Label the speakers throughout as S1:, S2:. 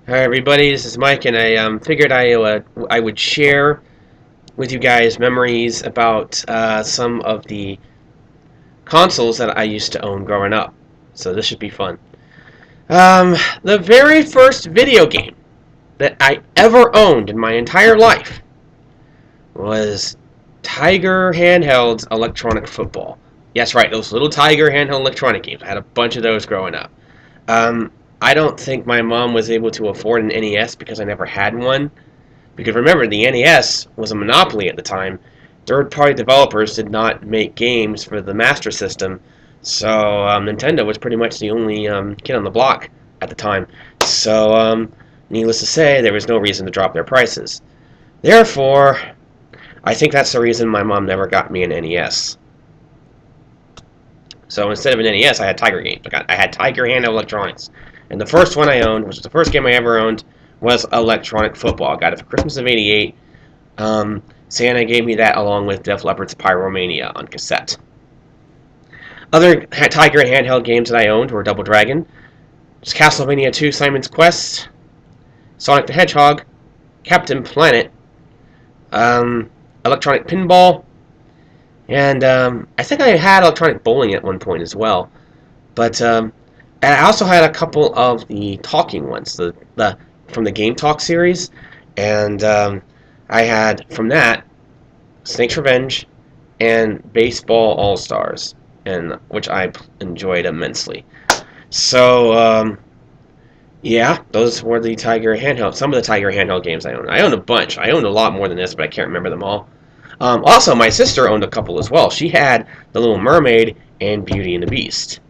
S1: Hi everybody, this is Mike, and I figured I would share with you guys memories about some of the consoles that I used to own growing up. So this should be fun. The very first video game that I ever owned in my entire life was Tiger Handheld's Electronic Football. Yes, right, those little Tiger handheld electronic games. I had a bunch of those growing up. Um, I don't think my mom was able to afford an NES because I never had one. Because remember, the NES was a monopoly at the time. Third-party developers did not make games for the Master System, so Nintendo was pretty much the only kid on the block at the time. So, needless to say, there was no reason to drop their prices. Therefore, I think that's the reason my mom never got me an NES. So instead of an NES, I had Tiger games. I had Tiger Hand Electronics. And the first one I owned, which was the first game I ever owned, was Electronic Football. I got it for Christmas of '88. Santa gave me that along with Def Leppard's Pyromania on cassette. Other Tiger handheld games that I owned were Double Dragon, Castlevania 2 Simon's Quest, Sonic the Hedgehog, Captain Planet, Electronic Pinball, and I think I had Electronic Bowling at one point as well. But and I also had a couple of the talking ones, the from the Game Talk series, and I had from that Snake's Revenge and Baseball All Stars, and which I enjoyed immensely. So yeah, those were the Tiger handheld. Some of the Tiger handheld games I owned. I owned a bunch. I owned a lot more than this, but I can't remember them all. Also, my sister owned a couple as well. She had The Little Mermaid and Beauty and the Beast.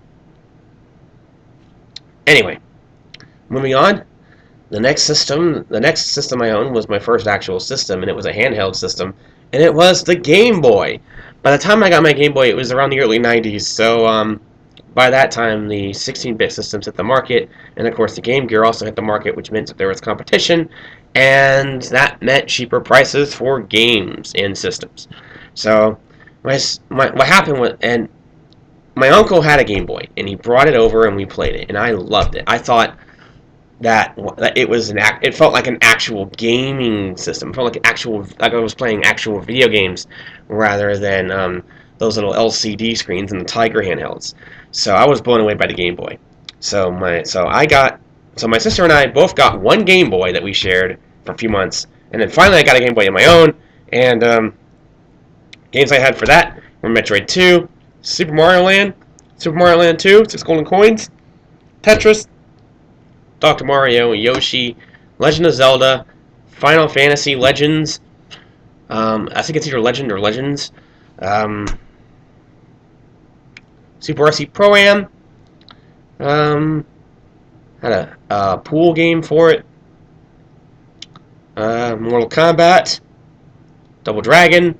S1: Anyway, moving on. The next system I owned was my first actual system, and it was a handheld system, and it was the Game Boy. By the time I got my Game Boy, it was around the early 90s, so by that time the 16-bit systems hit the market, and of course the Game Gear also hit the market, which meant that there was competition, and that meant cheaper prices for games and systems. So what happened was, and my uncle had a Game Boy, and he brought it over, and we played it, and I loved it. I thought that it was it felt like an actual gaming system. It felt like I was playing actual video games rather than those little LCD screens and the Tiger handhelds. So I was blown away by the Game Boy. So my sister and I both got one Game Boy that we shared for a few months, and then finally I got a Game Boy of my own. And games I had for that were Metroid 2, Super Mario Land, Super Mario Land 2, 6 Golden Coins, Tetris, Dr. Mario, Yoshi, Legend of Zelda, Final Fantasy Legends. I think it's either Legend or Legends. Super RC Pro-Am. Had a pool game for it. Mortal Kombat. Double Dragon.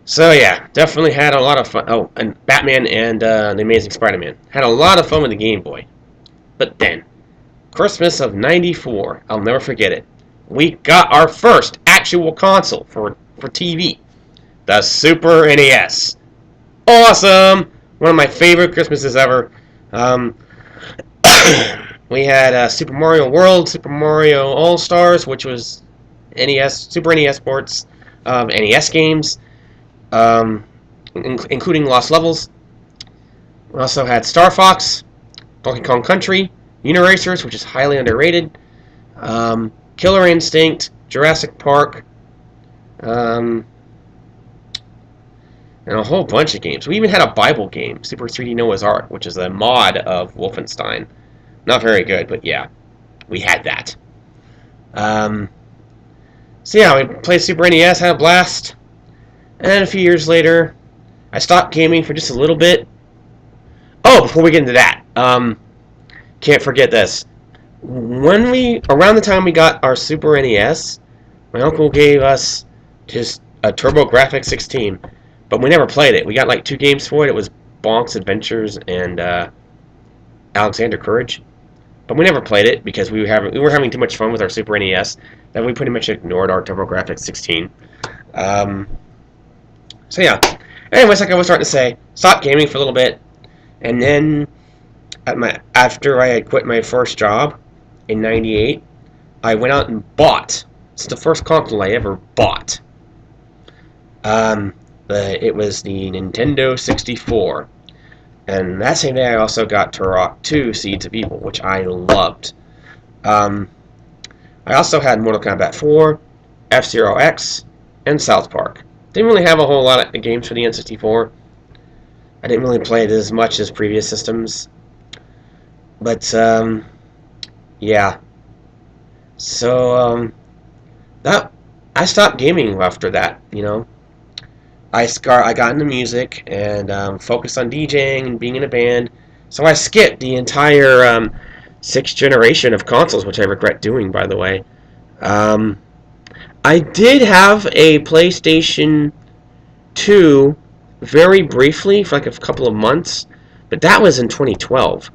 S1: So yeah, definitely had a lot of fun. Oh, and Batman and The Amazing Spider-Man. Had a lot of fun with the Game Boy. But then, Christmas of '94, I'll never forget it. We got our first actual console for TV, the Super NES. Awesome! One of my favorite Christmases ever. We had Super Mario World, Super Mario All Stars, which was Super NES sports, NES games, including Lost Levels. We also had Star Fox, Donkey Kong Country, Uniracers, which is highly underrated, Killer Instinct, Jurassic Park, and a whole bunch of games. We even had a Bible game, Super 3D Noah's Ark, which is a mod of Wolfenstein. Not very good, but yeah, we had that. So yeah, we played Super NES, had a blast, and then a few years later, I stopped gaming for just a little bit. Oh, before we get into that, can't forget this. Around the time we got our Super NES, my uncle gave us just a TurboGrafx 16, but we never played it. We got like 2 games for it. It was Bonk's Adventures and Alexander Courage, but we never played it because we were having too much fun with our Super NES that we pretty much ignored our TurboGrafx 16. So yeah. Anyways, like I was starting to say, stopped gaming for a little bit, and then after I had quit my first job, in '98, I went out and bought. It's the first console I ever bought. It was the Nintendo 64. And that same day I also got Turok 2 Seeds of Evil, which I loved. I also had Mortal Kombat 4, F-Zero X, and South Park. Didn't really have a whole lot of games for the N64. I didn't really play it as much as previous systems. But, yeah. So, I stopped gaming after that, you know. I got into music and focused on DJing and being in a band. So I skipped the entire 6th generation of consoles, which I regret doing, by the way. I did have a PlayStation 2 very briefly for like a couple of months, but that was in 2012,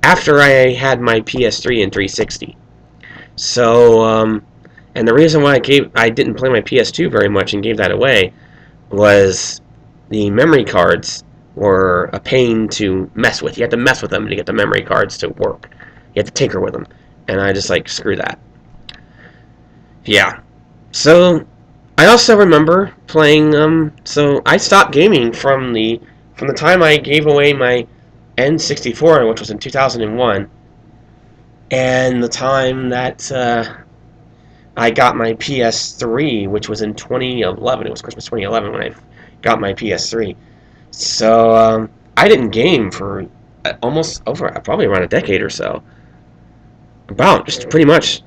S1: after I had my PS3 and 360. So, and the reason why I didn't play my PS2 very much and gave that away was the memory cards were a pain to mess with. You had to mess with them to get the memory cards to work. You had to tinker with them. And I just like, screw that. Yeah. So, I also remember playing, so I stopped gaming from the time I gave away my N64, which was in 2001, and the time that, I got my PS3, which was in 2011. It was Christmas 2011 when I got my PS3. So, I didn't game for probably around a decade or so. Just pretty much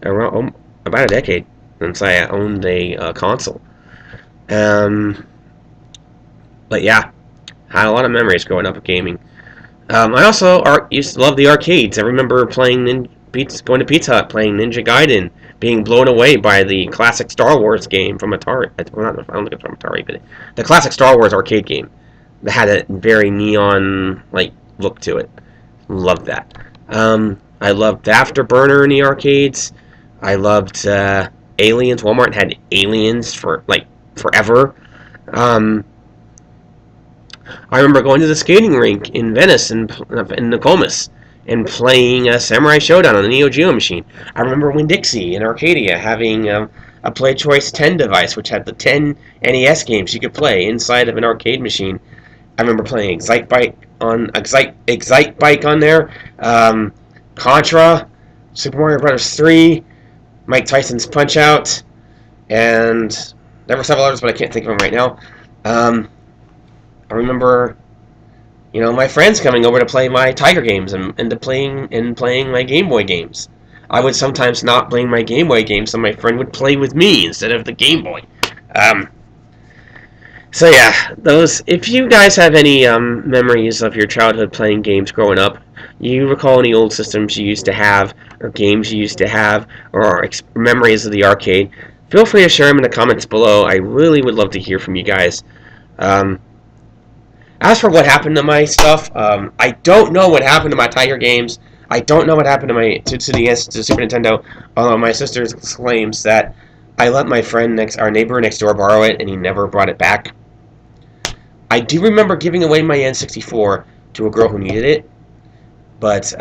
S1: around about a decade since I owned a console. But yeah, had a lot of memories growing up with gaming. I also used to love the arcades. I remember going to Pizza Hut, playing Ninja Gaiden, being blown away by the classic Star Wars game from Atari. Well, I don't think it's from Atari, but the classic Star Wars arcade game that had a very neon-like look to it. Loved that. I loved Afterburner in the arcades. I loved Aliens. Walmart had Aliens for like forever. I remember going to the skating rink in Venice in Nokomis and playing Samurai Showdown on the Neo Geo machine. I remember Winn-Dixie in Arcadia having a PlayChoice 10 device, which had the 10 NES games you could play inside of an arcade machine. I remember playing Excite Bike on there, Contra, Super Mario Bros. 3, Mike Tyson's Punch-Out, and there were several others, but I can't think of them right now. I remember, you know, my friends coming over to play my Tiger games and playing my Game Boy games. I would sometimes not play my Game Boy games, so my friend would play with me instead of the Game Boy. So yeah, if you guys have any memories of your childhood playing games growing up, you recall any old systems you used to have, or games you used to have, or memories of the arcade, feel free to share them in the comments below. I really would love to hear from you guys. As for what happened to my stuff, I don't know what happened to my Tiger games. I don't know what happened to the Super Nintendo. Although my sister claims that I let my friend our neighbor next door borrow it, and he never brought it back. I do remember giving away my N64 to a girl who needed it, but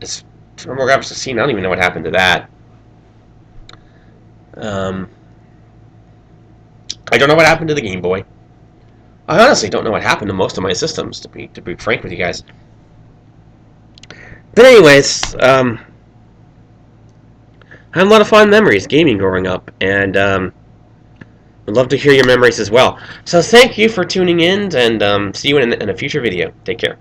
S1: it's from more graphics to see. I don't even know what happened to that. I don't know what happened to the Game Boy. I honestly don't know what happened to most of my systems, to be frank with you guys. But anyways, I had a lot of fond memories gaming growing up, and would love to hear your memories as well. So thank you for tuning in, and see you in a future video. Take care.